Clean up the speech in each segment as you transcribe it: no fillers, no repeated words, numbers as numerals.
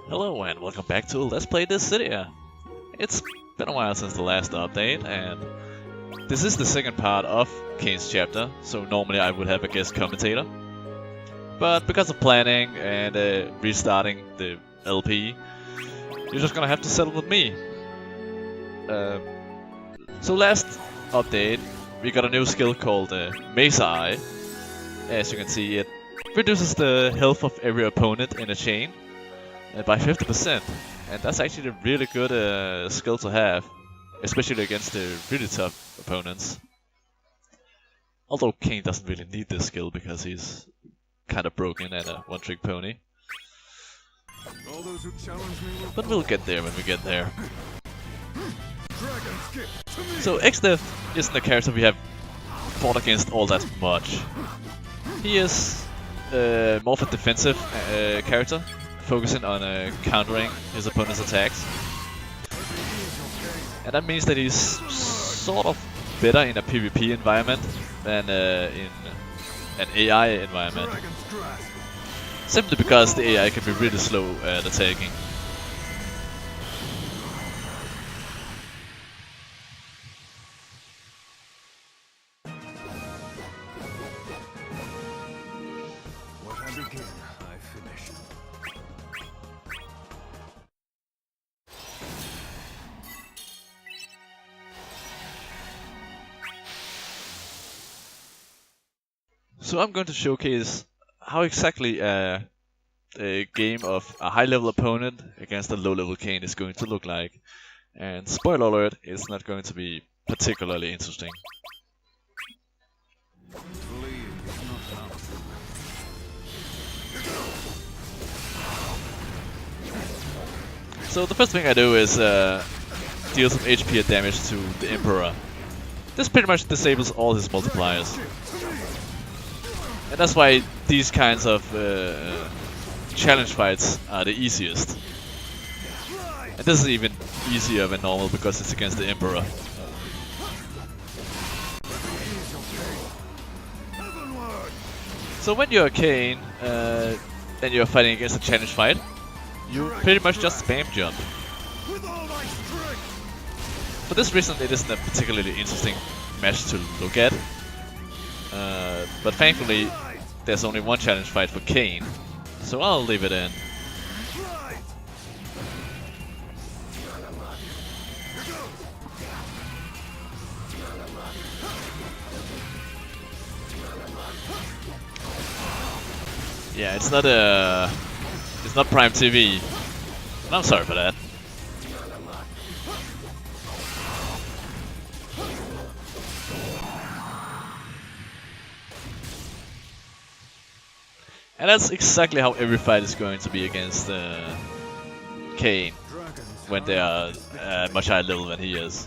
Hello and welcome back to Let's Play Dissidia. It's been a while since the last update, and this is the second part of Kain's chapter, so normally I would have a guest commentator. But because of planning and restarting the LP, you're just gonna have to settle with me. So last update, we got a new skill called Mesa Eye. As you can see, it reduces the health of every opponent in a chain by 50%, and that's actually a really good skill to have, especially against the really tough opponents. Although Kain doesn't really need this skill because he's kind of broken and a one-trick pony. But we'll get there when we get there. So Xdev isn't a character we have fought against all that much. He is more of a defensive character, focusing on countering his opponent's attacks. And that means that he's sort of better in a PvP environment than in an AI environment. Simply because the AI can be really slow at attacking. What I begin, I finish. So I'm going to showcase how exactly a game of a high-level opponent against a low-level Kain is going to look like. And spoiler alert, it's not going to be particularly interesting. Fleeing is not an option. So the first thing I do is deal some HP damage to the Emperor. This pretty much disables all his multipliers. And that's why these kinds of challenge fights are the easiest. And this is even easier than normal because it's against the Emperor. So when you're a Kain and you're fighting against a challenge fight, you pretty much just spam jump. For this reason, it isn't a particularly interesting match to look at. But thankfully, there's only one challenge fight for Kain, so I'll leave it in. Yeah, it's not Prime TV. And I'm sorry for that. And that's exactly how every fight is going to be against Kain when they are much higher level than he is.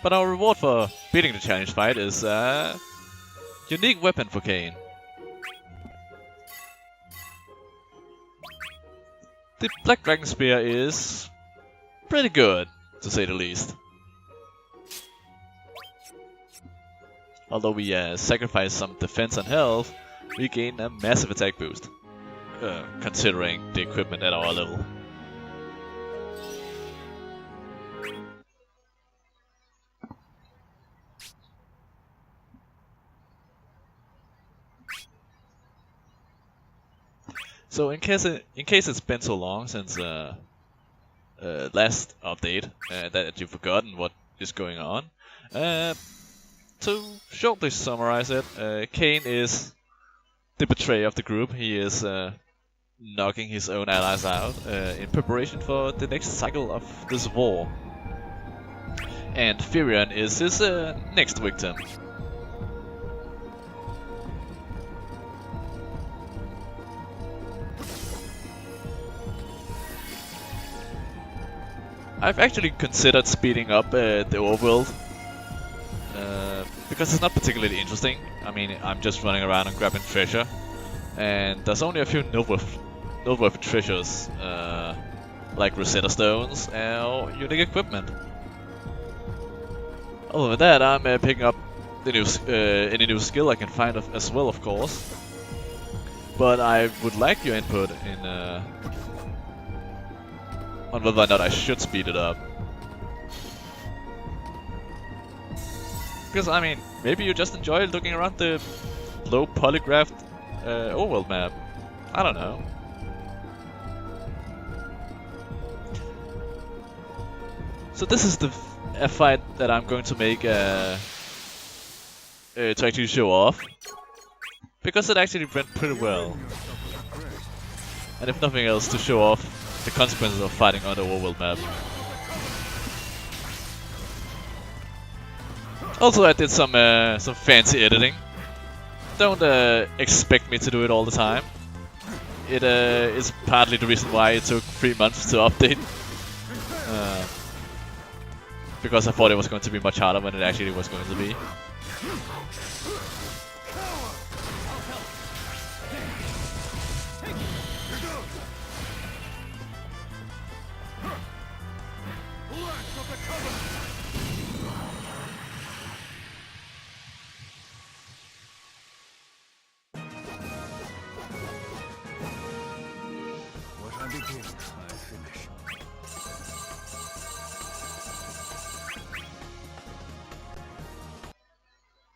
But our reward for beating the challenge fight is a unique weapon for Kain. The Black Dragon Spear is pretty good, to say the least. Although we sacrifice some defense and health, we gain a massive attack boost, considering the equipment at our level. So in case it's been so long since last update that you've forgotten what is going on, to shortly summarize it, Kain is the betrayer of the group. He is knocking his own allies out in preparation for the next cycle of this war. And Firion is his next victim. I've actually considered speeding up the overworld, because it's not particularly interesting. I mean, I'm just running around and grabbing treasure, and there's only a few noteworthy treasures, like Rosetta Stones or unique equipment. Other than that, I'm picking up the new any new skill I can find as well, of course. But I would like your input in on whether or not I should speed it up. Because I mean, maybe you just enjoy looking around the low polygraphed overworld map. I don't know. So this is a fight that I'm going to make to actually show off, because it actually went pretty well, and if nothing else, to show off the consequences of fighting on the overworld map. Also, I did some fancy editing. Don't expect me to do it all the time. It is partly the reason why it took 3 months to update. Because I thought it was going to be much harder than it actually was going to be. What I begin, I finish.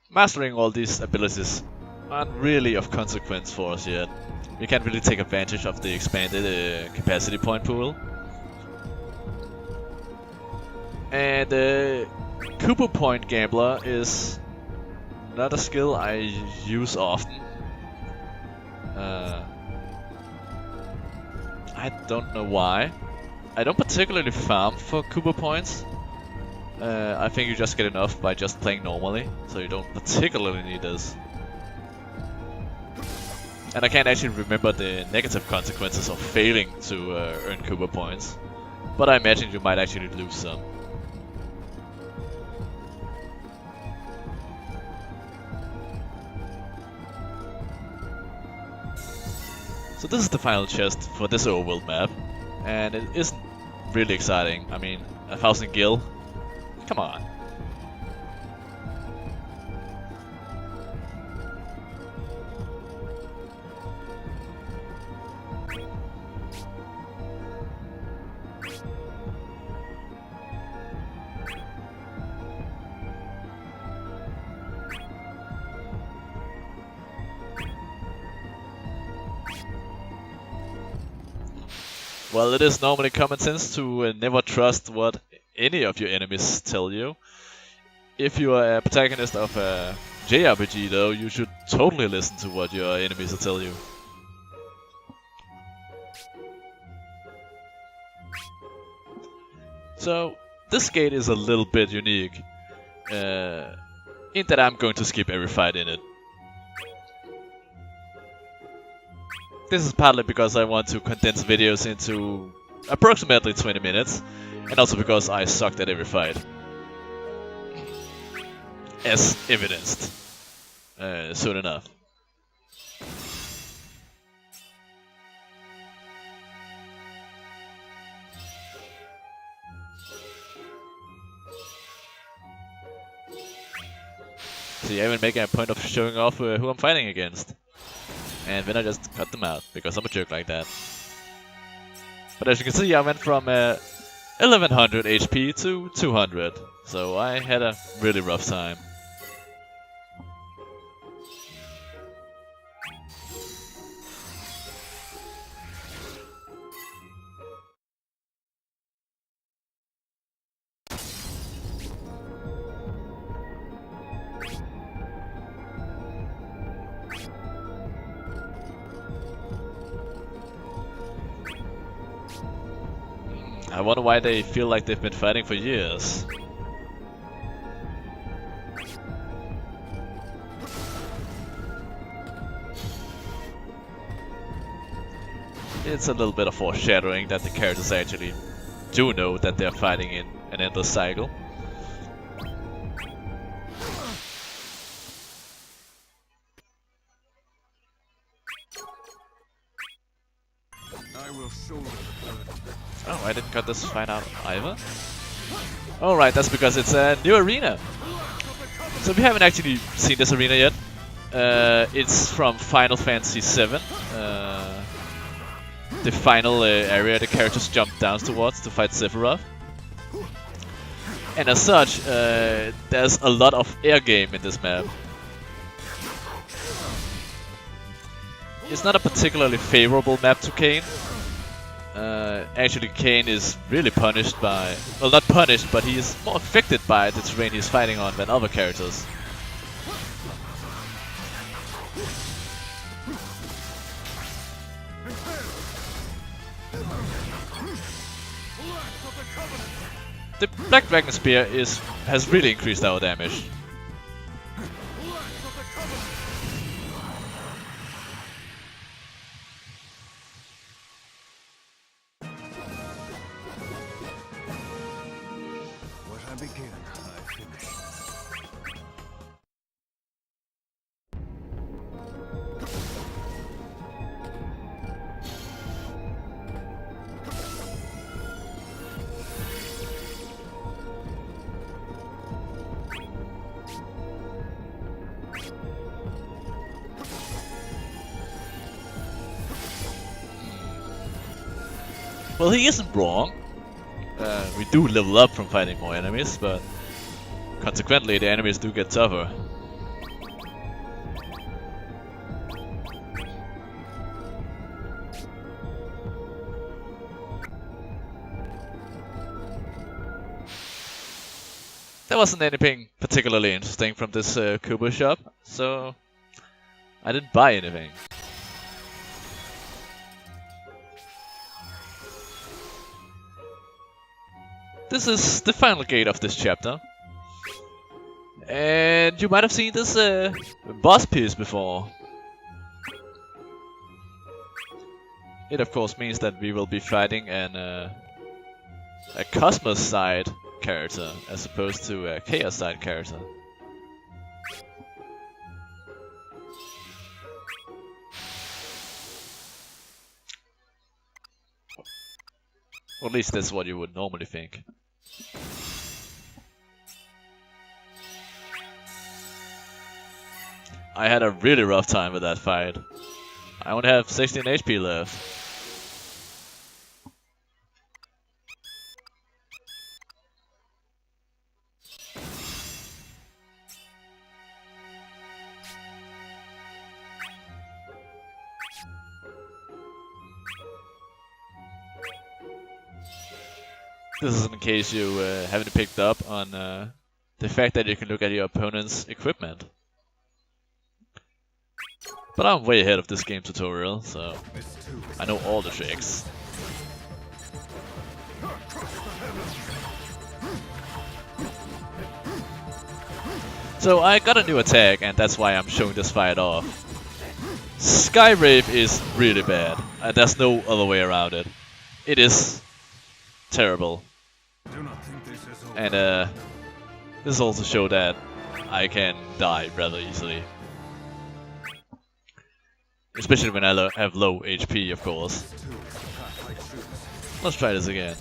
Mastering all these abilities aren't really of consequence for us yet. We can't really take advantage of the expanded capacity point pool. And Cooper Point Gambler is not a skill I use often. I don't know why. I don't particularly farm for Cooper Points. I think you just get enough by just playing normally, so you don't particularly need this. And I can't actually remember the negative consequences of failing to earn Cooper Points, but I imagine you might actually lose some. So this is the final chest for this overworld map, and it isn't really exciting. I mean, 1000 gil? Come on. Well, it is normally common sense to never trust what any of your enemies tell you. If you are a protagonist of a JRPG though, you should totally listen to what your enemies will tell you. So, this gate is a little bit unique, in that I'm going to skip every fight in it. This is partly because I want to condense videos into approximately 20 minutes, and also because I sucked at every fight. As evidenced soon enough. See, I even make a point of showing off who I'm fighting against. And then I just cut them out, because I'm a jerk like that. But as you can see, I went from 1100 HP to 200, so I had a really rough time. I wonder why they feel like they've been fighting for years. It's a little bit of foreshadowing that the characters actually do know that they're fighting in an endless cycle. I will shoulder the burden. Oh, I didn't cut this fight out either. Alright, that's because it's a new arena. So we haven't actually seen this arena yet. It's from Final Fantasy VII. The final area the characters jump down towards to fight Sephiroth. And as such, there's a lot of air game in this map. It's not a particularly favorable map to Kain. Actually, Kain is really punished by... Well, not punished, but he is more affected by the terrain he's fighting on than other characters. The Black Dragon Spear has really increased our damage. What I begin, I finish. Well, he isn't wrong. We do level up from fighting more enemies, but consequently the enemies do get tougher. There wasn't anything particularly interesting from this Kubo shop, so I didn't buy anything. This is the final gate of this chapter. And you might have seen this boss piece before. It of course means that we will be fighting a Cosmos side character as opposed to a Chaos side character. Or at least that's what you would normally think. I had a really rough time with that fight. I only have 16 HP left. This is in case you haven't picked up on the fact that you can look at your opponent's equipment. But I'm way ahead of this game tutorial, so I know all the tricks. So I got a new attack, and that's why I'm showing this fight off. Skyrave is really bad, and there's no other way around it. It is terrible. And this also shows that I can die rather easily. Especially when I have low HP, of course. Let's try this again.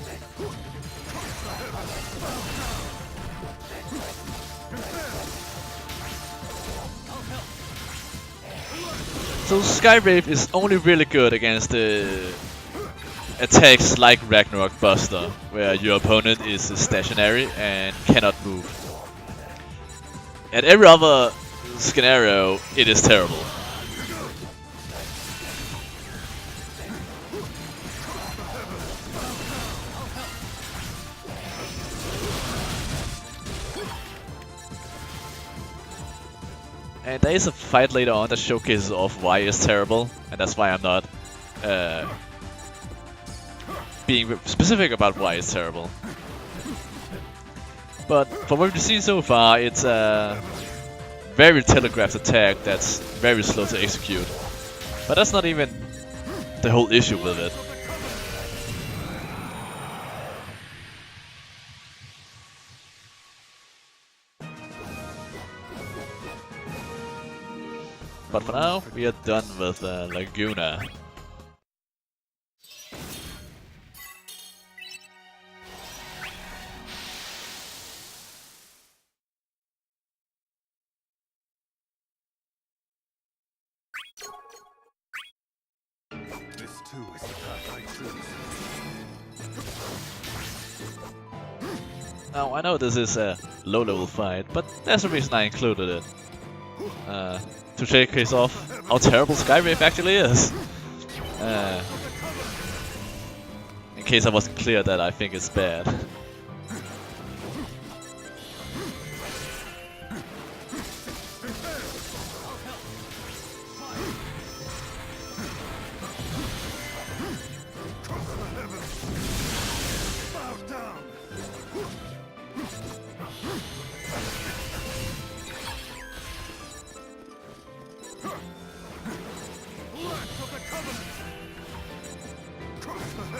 So Skyrave is only really good against the attacks like Ragnarok Buster, where your opponent is stationary and cannot move. At every other scenario, it is terrible. And there is a fight later on that showcases off why it's terrible, and that's why I'm not being specific about why it's terrible. But from what we've seen so far, it's a very telegraphed attack that's very slow to execute. But that's not even the whole issue with it. But for now, we are done with Laguna. This too is the path I choose. Now, I know this is a low-level fight, but there's a reason I included it. To showcase off how terrible Skywave actually is. In case I wasn't clear that I think it's bad.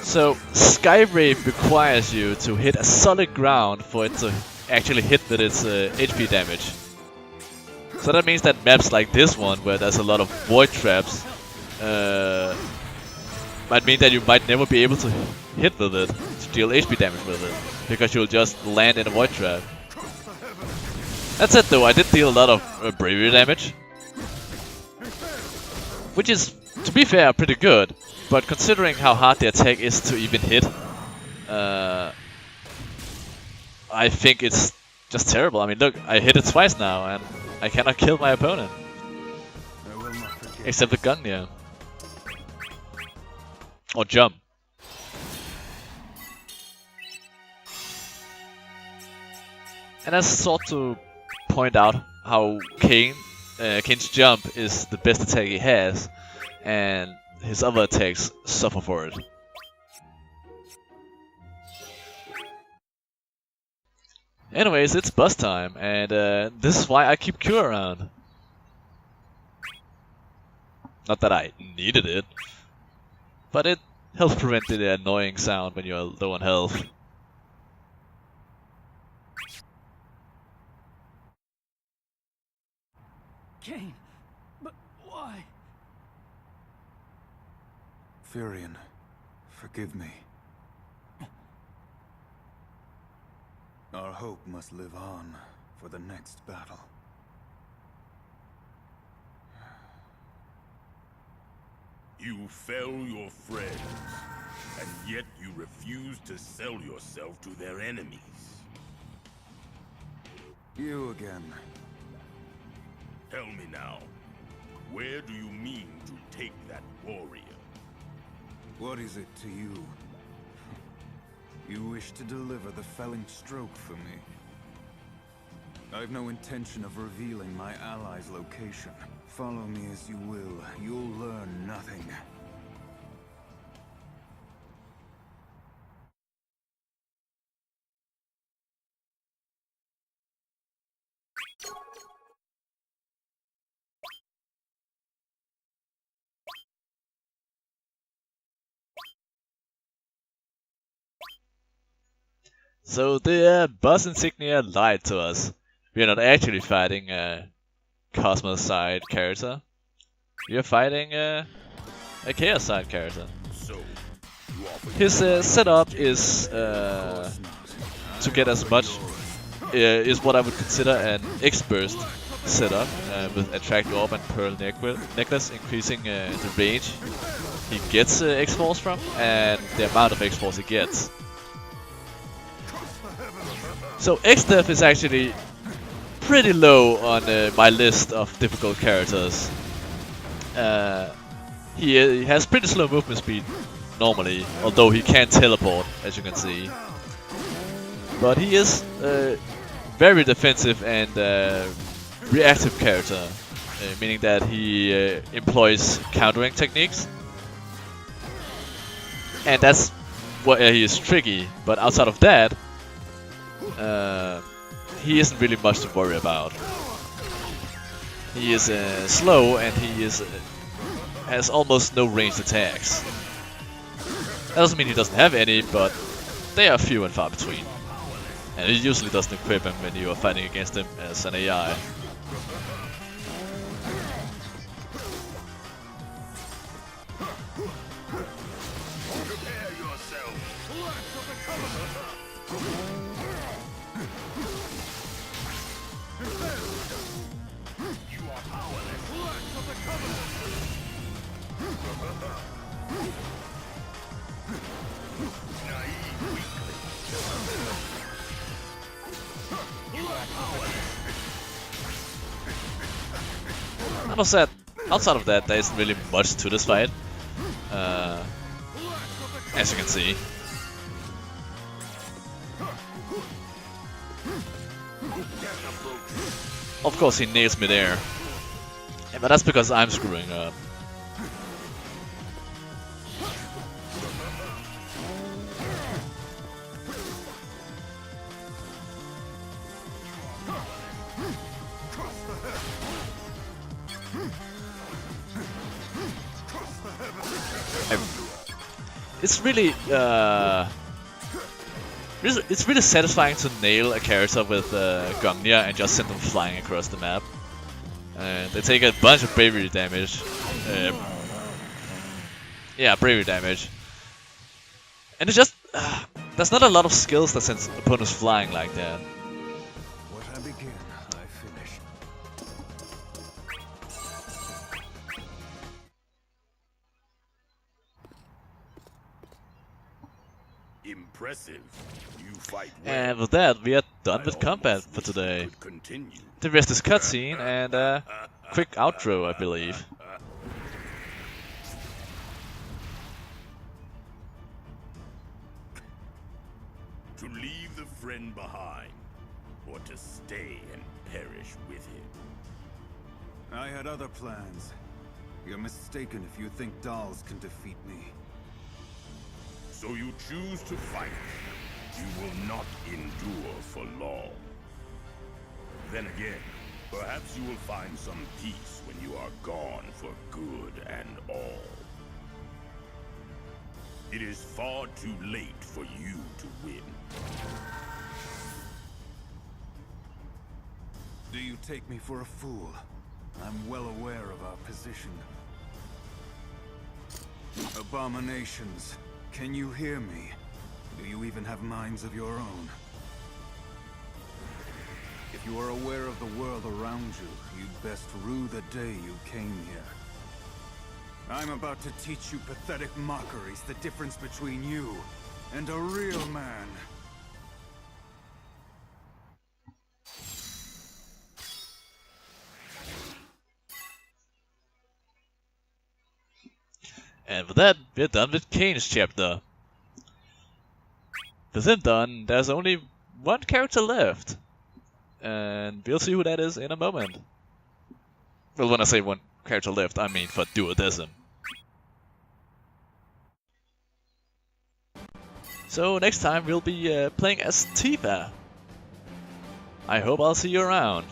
So, Skywave requires you to hit a solid ground for it to actually hit with its HP damage. So that means that maps like this one, where there's a lot of void traps, might mean that you might never be able to hit with it, to deal HP damage with it, because you'll just land in a void trap. That said though, I did deal a lot of bravery damage, which is, to be fair, pretty good. But considering how hard the attack is to even hit, I think it's just terrible. I mean, look, I hit it twice now, and I cannot kill my opponent. Except with Gungnir. Or jump. And I sought to point out how Kain's jump is the best attack he has, and his other attacks suffer for it. Anyways, it's boss time, and this is why I keep Q around. Not that I needed it, but it helps prevent the annoying sound when you're low on health. Kain, but why? Furion, forgive me. Our hope must live on for the next battle. You fell your friends, and yet you refuse to sell yourself to their enemies. You again. Tell me now, where do you mean to take that warrior? What is it to you? You wish to deliver the felling stroke for me. I've no intention of revealing my ally's location. Follow me as you will, you'll learn nothing. So the boss insignia lied to us. We are not actually fighting a Cosmos side character. We are fighting a Chaos side character. So, you offer His setup is to get as much is what I would consider an X-burst setup with Attract Orb and Pearl Necklace, increasing the range he gets X-Force from and the amount of X-Force he gets. So X-Def is actually pretty low on my list of difficult characters. He has pretty slow movement speed normally, although he can teleport, as you can see. But he is very defensive and reactive character, meaning that he employs countering techniques. And that's where he is tricky, but outside of that, he isn't really much to worry about. He is slow and he is has almost no ranged attacks. That doesn't mean he doesn't have any, but they are few and far between. And it usually doesn't equip him when you are fighting against him as an AI. prepare yourself. You are powerless. I must say, outside of that, there isn't really much to this fight. As you can see. Of course, he nails me there. Yeah, but that's because I'm screwing up. It's really, it's really satisfying to nail a character with Gungnir and just send them flying across the map. And they take a bunch of bravery damage. Yeah, bravery damage. And it's just, there's not a lot of skills that sends opponents flying like that. What I begin, I finish. Impressive. You fight well. And with that, we are done with combat for today. Continue. The rest is cutscene and quick outro, I believe. To leave the friend behind, or to stay and perish with him. I had other plans. You're mistaken if you think dolls can defeat me. So you choose to fight. You will not endure for long. Then again, perhaps you will find some peace when you are gone for good and all. It is far too late for you to win. Do you take me for a fool? I'm well aware of our position. Abominations, can you hear me? Do you even have minds of your own? If you are aware of the world around you, you'd best rue the day you came here. I'm about to teach you pathetic mockeries the difference between you and a real man. And with that, we're done with Kain's chapter. With him done, there's only one character left. And we'll see who that is in a moment. Well, when I say one character left, I mean for duodism. So next time we'll be playing as Tifa. I hope I'll see you around.